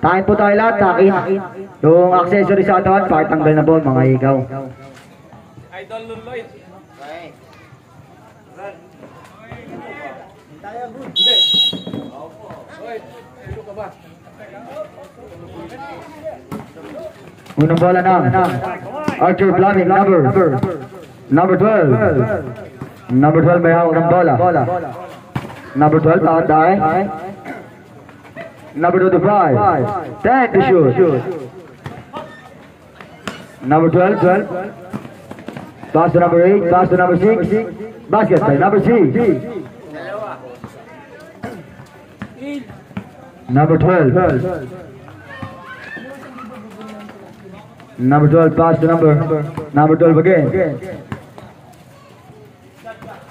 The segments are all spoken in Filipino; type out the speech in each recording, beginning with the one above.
Takin po tayo lahat, takin. Yung accessory sa atawan, pakitanggal na po mga ikaw. Idol Lloyd. Unang bola na Archer Planning, number 12. Number 12 may hawak ng bola. Number 12, takot tayo. Number 25, 10 to shoot. Number 12, pass to number 8, pass to number 6. Basket by number 6. Number 12. Number 12, pass to number 12 again.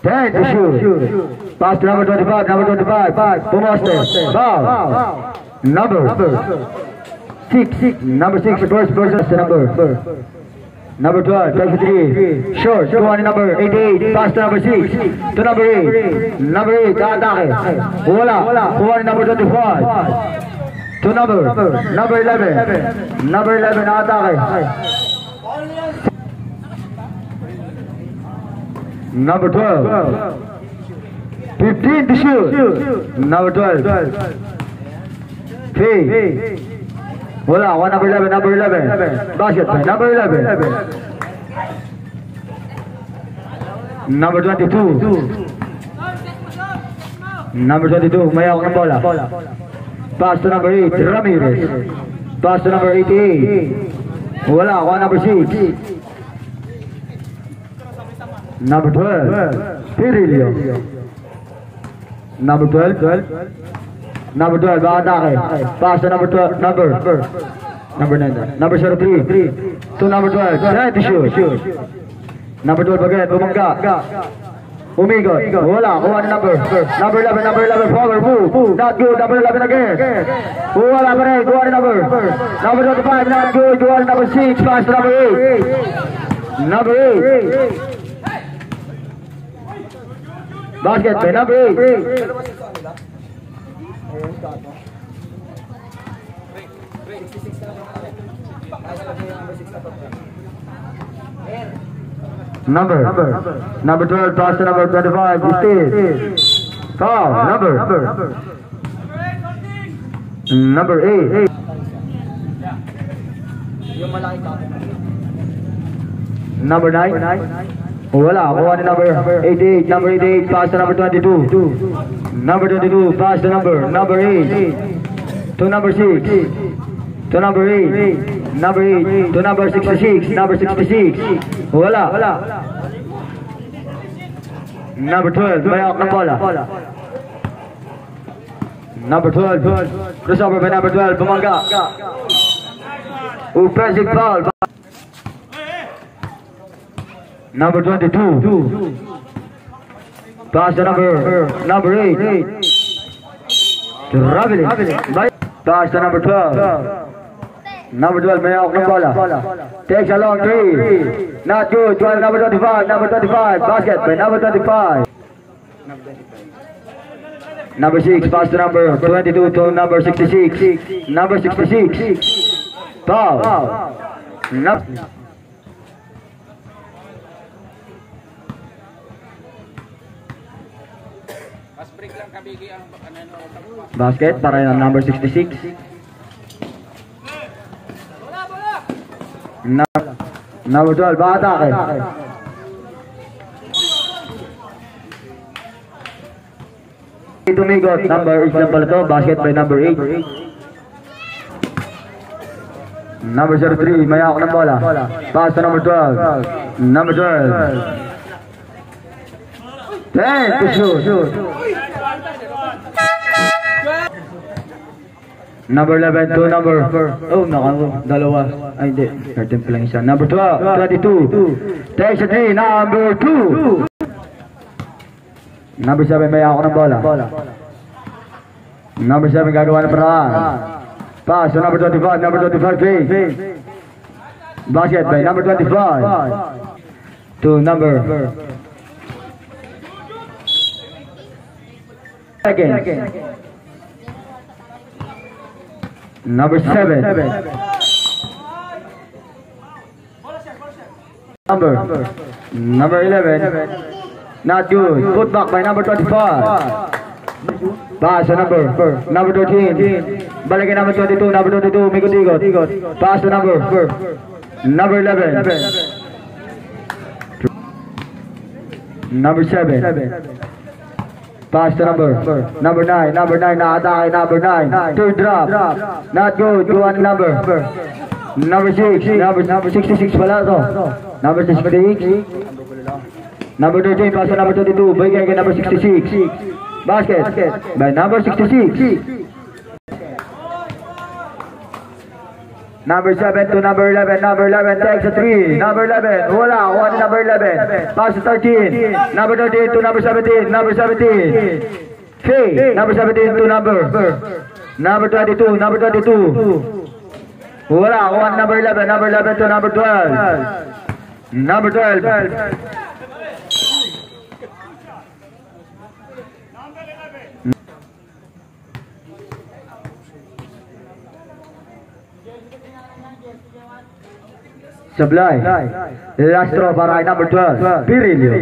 10 to shoot. Pass to number 25, Pumaste. Foul. Number 6. Number 6, first person to number 12, 23. Short, go on number 88, pass to number 6. To number 8. Number 8, atake. Wala. Go on number 25. To number 11. Number 11, atake. Number 12. 15 to shoot. Number 12. Three. Wala. One number 11. Basket by number 11. Number 22. Number 22. Mayawak ng bola. Pass to number 8. Ramirez. Pass to number 88. Wala. One number 6. Number 12, Pirilio. Number 12, atake. Pass to number 12, number 9. Number 03, to number 12, try to shoot. Number 12 again, bumangga. Umigot, wala, kuha number 11, forward move, not good, number 11 again. Wala pa rin, kuha number 25, not good, kuha number 6, pass to number 8. Number 8. Basket by number 8. Number 12, pass to number 25, foul, number 8. Number 9. Wala, kuha ni number 88, pass to number 22. Number 22, pass to number 8. To number 6. To number 8. Number 8. To number 66. Number 66. Wala. Number 12, mayawak ng bola. Number 12, crossover by number 12, bumangga. Offensive foul. Number 22. Pass to number 8. Traveling. Pass to number 12. Number 12, may hawak ng bola. Takes a long three. Not good. Number 25. Basket by number 25. Number 6, pass to number 22 to number 66. Number 66. Foul. Basket para yung number 66. Number 12, atake. Tumigot, number example to, basket by number 8. Number 03, may hawak ng bola. Pass to number 12. Number 12. 10 to shoot. Number 11 to number, dalawa. Ay, hindi. 13 pa lang isa. Number 12, 22. Takes a 3, number 2. Number 7, may hawak ng bola. Number 7, gagawa ng paraan. Pass to number 25, play. Basket by number 25. To number second. Number 7. Number 11. Not good. Put back by number 25. Pass to number 13. Balikin number 22. Number 22. Mikot-ikot. Pass to number 11. Number 7. Pass to number 9. Number 9 na atake. Number 9. Third drop. Not good. Go on number 6. Number 66 pala to. Number 66. Number 13. Pass to number 22. Bigyan kay number 66. Basket by number 66. Number 7 to number 11. Number 11 takes a 3. Number 11. Wala. One number 11. Pass to 13. Number 13 to number 17. Number 17. Faye. Number 17 to number 22. Number 22. Wala. One number 11. Number 11 to number 12. Number 12. Supply. Last throw para number 12. Pirilio.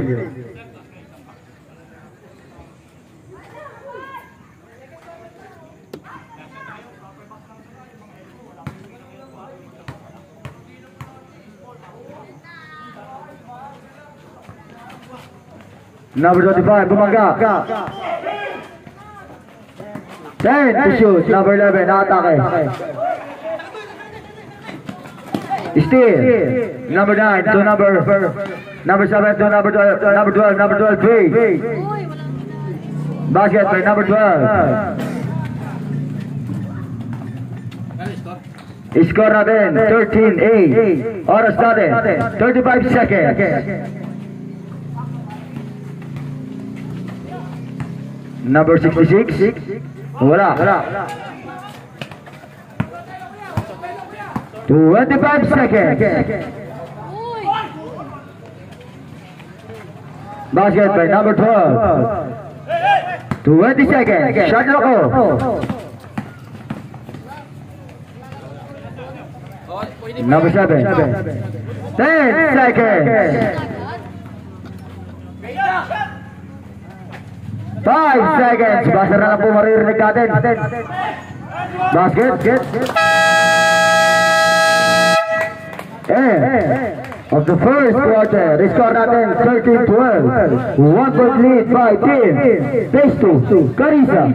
Number 25, bumangga. 10 to shoot. Number 11, atake. Still, number 9 to number 7 to number 12, number 12, Faye. Basket by number 12. Score natin, 13-8. Oras natin, 35 seconds. Number 66. Wala. 25 seconds. Basket by number 12. 20 seconds. Shot loko. Number 7. 10 seconds. 5 seconds. Basta na po maririnig natin. Basket. Of the first quarter, the score natin 13-12. 1 point lead by team. Phase 2, Carissa.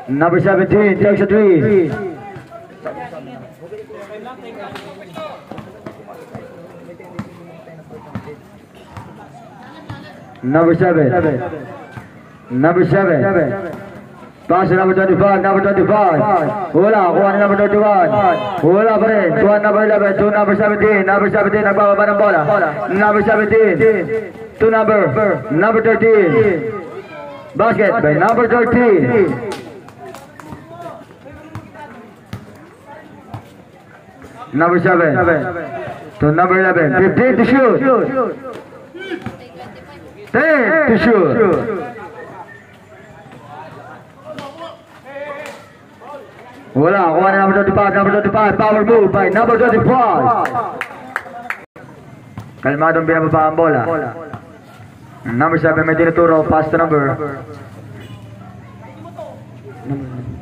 Number 17 takes a 3. Number 7. Pass to number 25, number 25. Wala, kuha number 31. Wala pa rin. Kuha number 11 to number 17. Number 17, nagbababa ng bola. Number 17 to number 13. Basket by number 13. Number 7 to number 11. 15 to shoot. 10 to shoot. Wala, kuha na number 25, number 25, power move by number 25. Kalmadong binababa ang bola. Number 7 may tinuturo, pass to number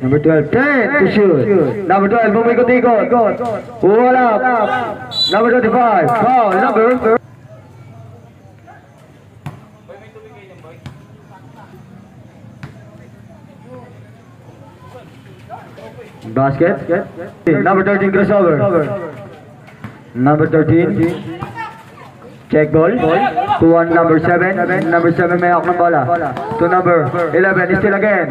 12, 10 to shoot. Number 12, bumikot-ikot. Wala. Number 25, foul, number. Basket. Number 13 crossover. Number 13. Check ball. To number 7. Number 7 may hawak ng bola. To number 11. Still again.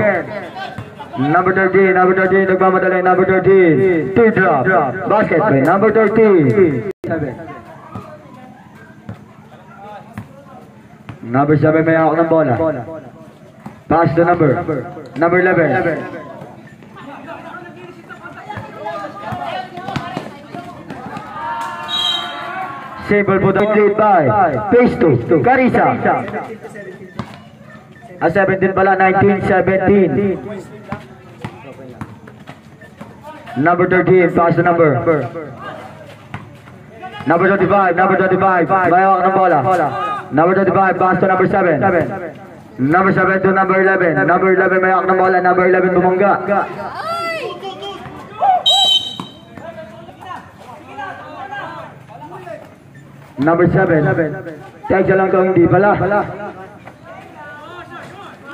Number 13. Number 13. Nagmamadali. Number 13. Two drop. Basket by number 13. Number 7 may hawak ng bola. Pass to number 11. Simple po the lead by Phase 2, Carissa. 17 pala, 19-17. Number 13, pass the number. Number 25, bayawak ng bola. Number 25, pass to number 7. Number 7 to number 11. Number 11, bayawak ng bola. Number 11, bumangga. Number 7. Tagsa lang to, hindi pala.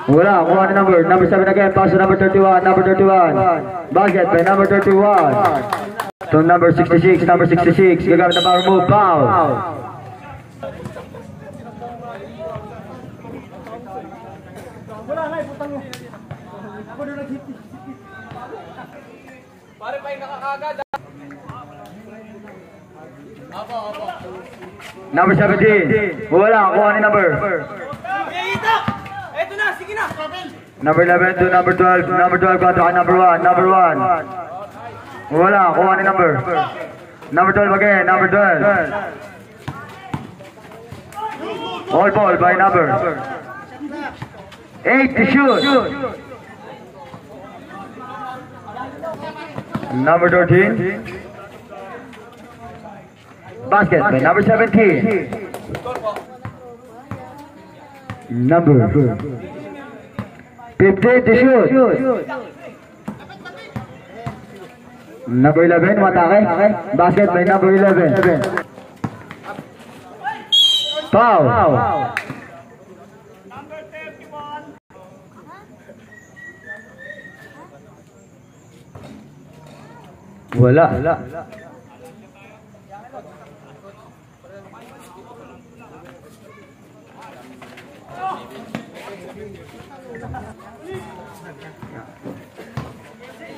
Wala, kuha na number. Number 7 again, pass to number 31. Number 31. Basket by number 31. To number 66. Number 66. Gagamit na power move. Foul. Pare pa yung nakakagad. Opo. Number 17. Wala, kuha na number. Eto na, sige na. Number 11 to number 12. Number 12 kontra ka number 1. Number 1. Wala, kuha ni number. Number 12 again. Number 12. All ball by number 8 to shoot. Number 13. Basket by number 17. Number 15 to shoot. Number 11, matake. Basket by number 11. Foul. Number 31. Wala.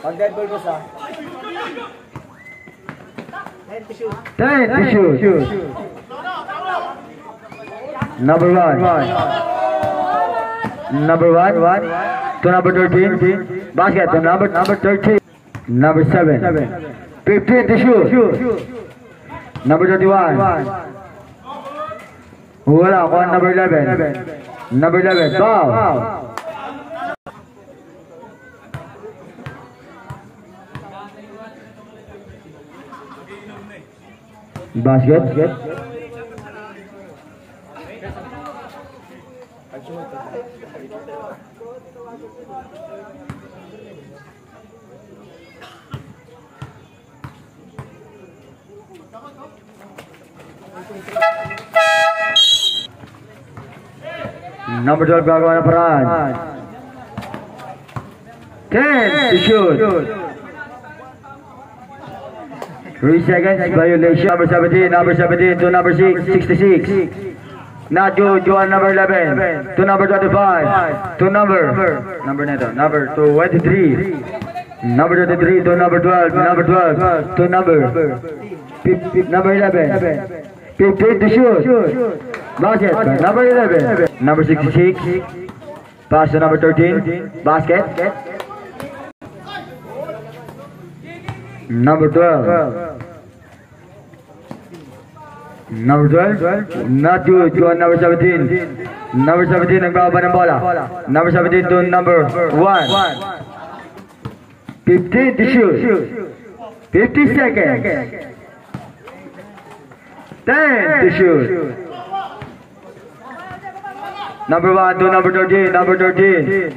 Pag dead ball ko sa 10 to shoot. Number 1. Number 1 to number 13. Basket to number 13. Number 7. 15 to shoot. Number 31. Wala, kuha number 11. Number 11. Foul. Basket. Number 12 gagawa ng paraan. 10 to shoot. 3 seconds violation. Number 17 to number 66. Not Joan number 11 to number 25 to number 23. Number 23 to number 12. Number 12 to number 11. 15 to shoot. Basket. Number 11. Number 66. Pass to number 13. Basket. Number 12. Number 12. Not you. Joan number 17. Number 17 nagbaba ng bola. Number 17 to number 1. 15 to shoot. 50 seconds. 10 to shoot. Number 1 to number 13. Number 13.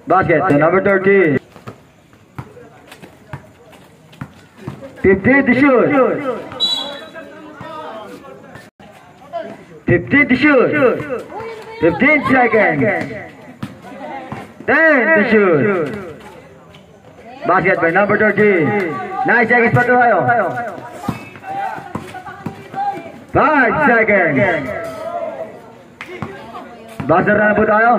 Basket to number 13. 15 to shoot. 15 to shoot. 15 seconds. 10 to shoot. Basket by number 13. 9 seconds pa tayo. 5 seconds. Buzzer na po tayo.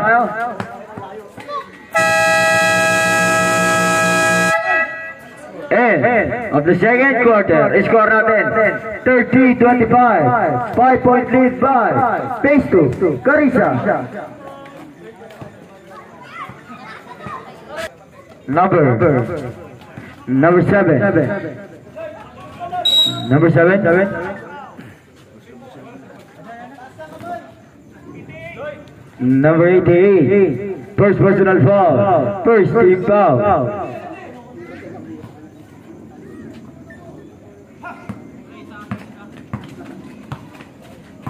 End of the second quarter. Score natin 30-25. 5-point lead by Phase 2 Carissa. Number 7. Number 7. Number 88. First personal foul. First team foul.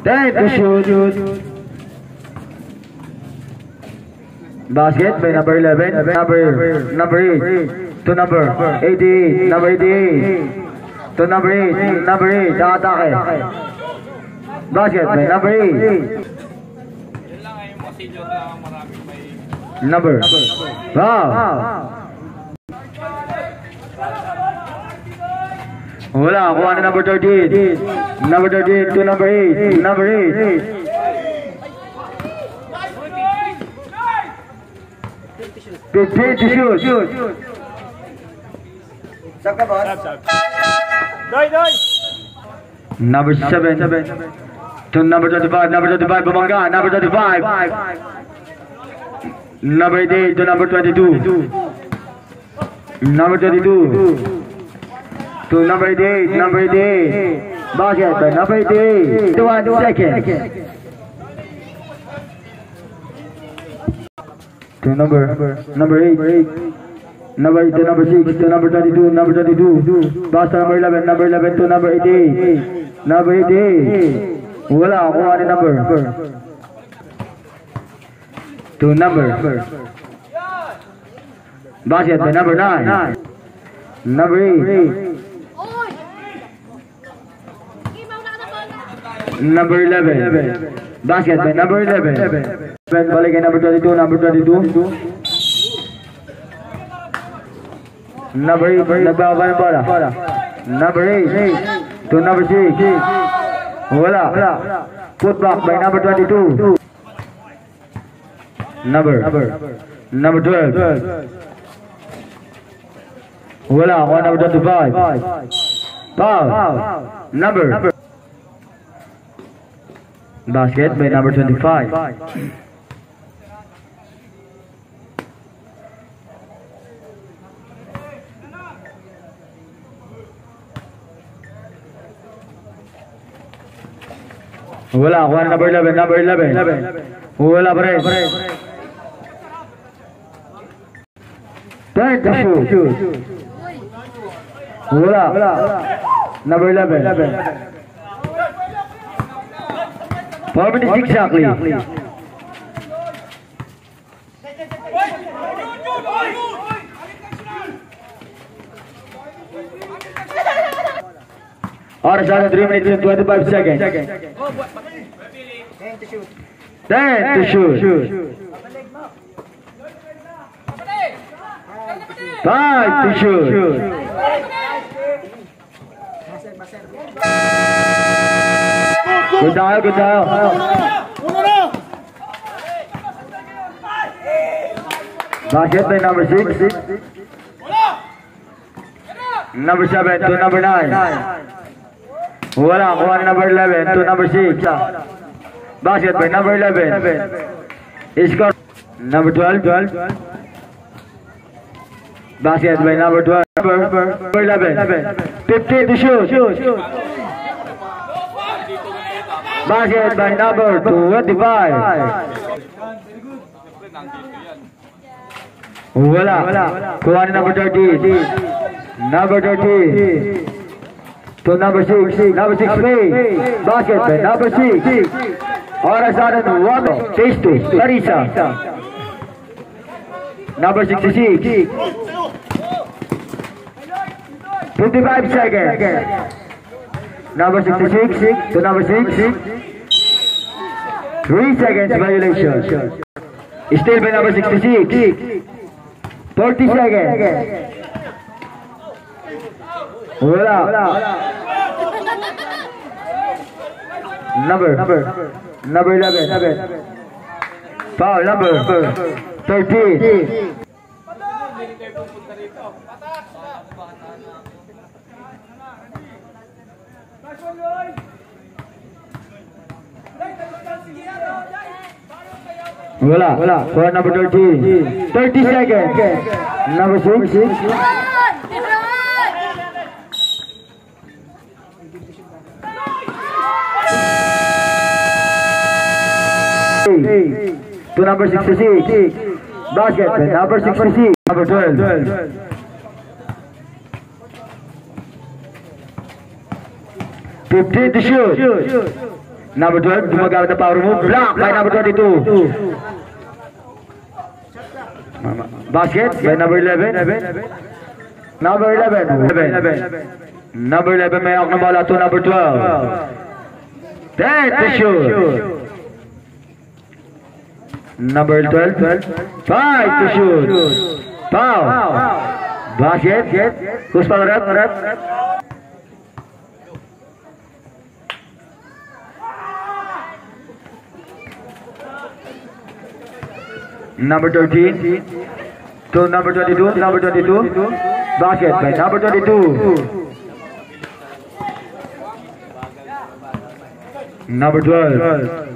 Time to shoot. Basket by number 11. Number 8. To number 88. Number 88. To number 8. Number 8. Atake. Basket by number 8. Number. Wow. Wala, kuha na number 13. Number 13 to number 8. Number 8. 15 to shoot. Saan ka, boss? Doy! Number 7 to number 25. Number 25, Bumanga. Number 25. Number 8 to number 22. Number 22 to number 88. Number 88. Basket by number 88. 1 second. To number 8. Number 8 to number 6 to number 22. Number 22. Pass to number 11. Number 11 to number 88. Number 88. Wala, kuha ni number. To number. Basket by number 9. Number 8. Number 11. Basket by number 11. Balik kay number 22. Number 22. Number 8. Nagbawa ng bola. Number 8 to number 6. Wala. Put back by number 22. Number 12. Wala. Number 25. Foul. Number. Basket by number 25. Wala, number 11. Wala pa rin. Time to shoot. Wala. Number 11. 4 minutes exactly. Oras na 3 minutes and 25 seconds. Time to shoot. Time to shoot. Good dial. Basket by number 6. Number 7 to number 9. Wala, kuha ni number 11 to number 6. Basket by number 11. Score number 12. Basket by number 12. Number 11. 15 to shoot. Basket by number 25. Wala. Kuha ni number 13. Number 13. To number 6. Number 6 play. Basket by number 6. Oras na ng 1. Chase to Larissa. Number 66. 55 seconds. Number 66 to number 6. 3 seconds violation. Still by number 66. 40 seconds. Wala. Number 11. Foul number 13. Wala. For number 13. 30 seconds. Number 6. to number 66. Basket by number 66. Number 12. 15 to shoot. Number 12, gumagamit ng power move. Block by number 22. Basket by number 11. Number 11. Number 11 may ako ng bola to number 12. 10 to shoot. Number 12. 5 to shoot. Foul. Basket. Who's foul rep? Number 13 to number 22. Basket by number 22. Number 12.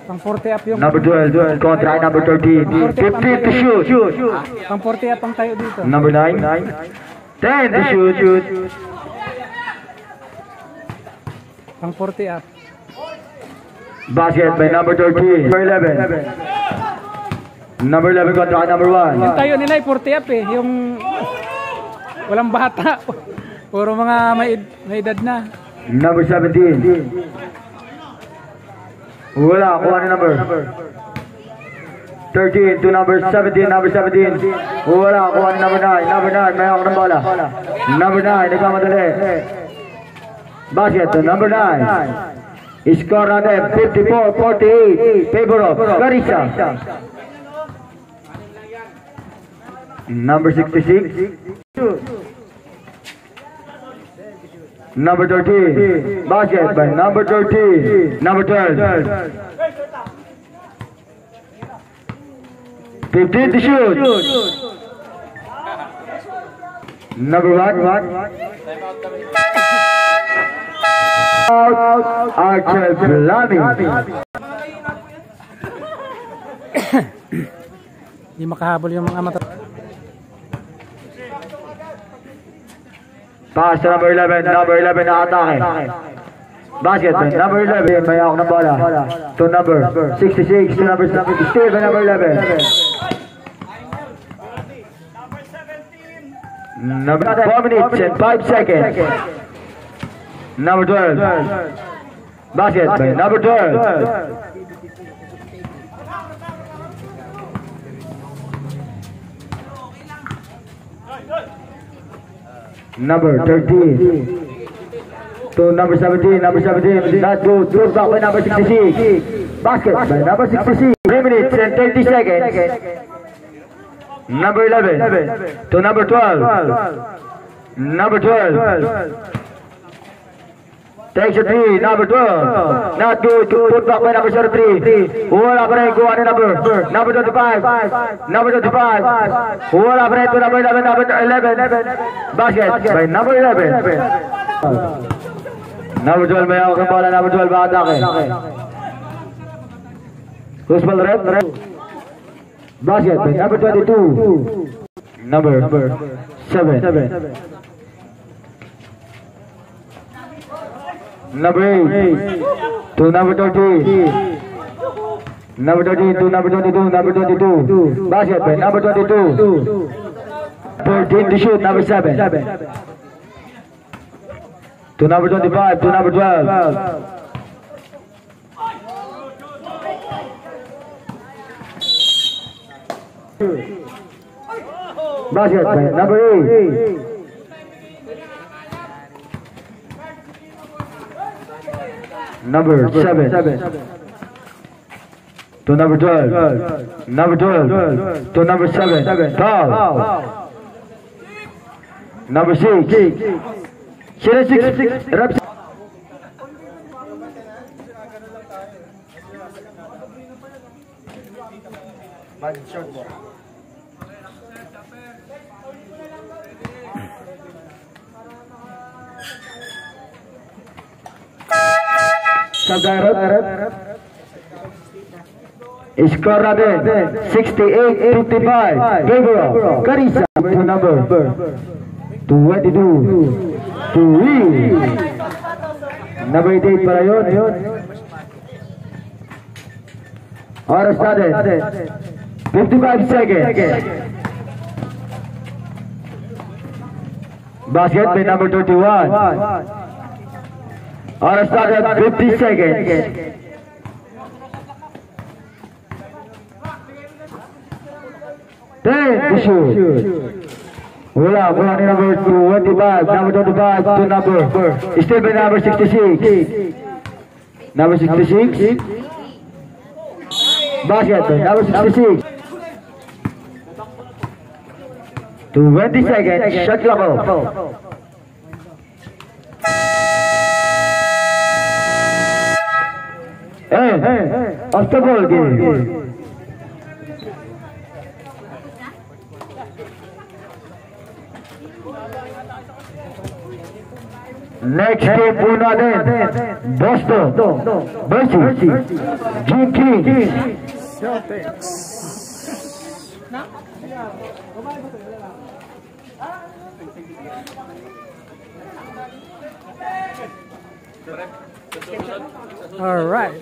Pang 40 up yung Number 12. Kontra number 13. 15 to shoot. pang 40 up ang tayo dito. Number 9. 10 to shoot. Pang 40 up. Basket by number 13. Number 11. Number 11 kontra number 1. Yung tayo nila ay 40 up eh. Yung walang bata. Puro mga may edad na. Number 17. Wala, kuha na number 13 to number 17. Wala, kuha na number 9. Number 9, may ako ng bola. Number 9, nagmamadali. Basket to number 9. Score natin 54-48. Favor of Carissa. Number 66. Number 13. Basket by number 13. Number 12. 15 to shoot. Number 1. Archer Blami. Hindi makahabol yung mga mata. Pass to number 11. Number 11 na atake. Basket by number 11. May ako ng bola. To number 66. To number 70. Still by number 11. Number 4 minutes and 5 seconds. Number 12. Basket by number 12. Number 13 to number 17. Number 17. Not good. Throws back by number 66. Basket by number 66. 3 minutes and 30 seconds. Number 11 to number 12. Number 12. Takes a 3, number 12. Not good. Put back by number 03. Wala pa rin. Go on number 25. Number 25. Wala pa rin to number 11. Number 11. Basket by number 11. Number 12 may ako ng bola. Number 12 ba atake? Who's ball red? Basket by number 22. Number 7. Number 8 to number 30. Number 30 to number 22. Number 22. Basket by number 22. 14 to shoot. Number 7. To number 25. To number 12. Basket by number 8. Number 7 to number 12. Number 12 to number 7. Foul. Number 6. Shooting 6 reps. Score natin 68-55. Favor of Carissa to number 22. To Number 8 para yun. Oras natin. 55 seconds. Basket by number 31. Oras natin. 50 seconds. 10 to shoot. Wala ni number 25. Number 25 to number. Still by number 66. Number 66. Basket, number 66. 20 seconds, shot clock off. Off the ball game. Next game po natin, Boston versus Gene King. All right.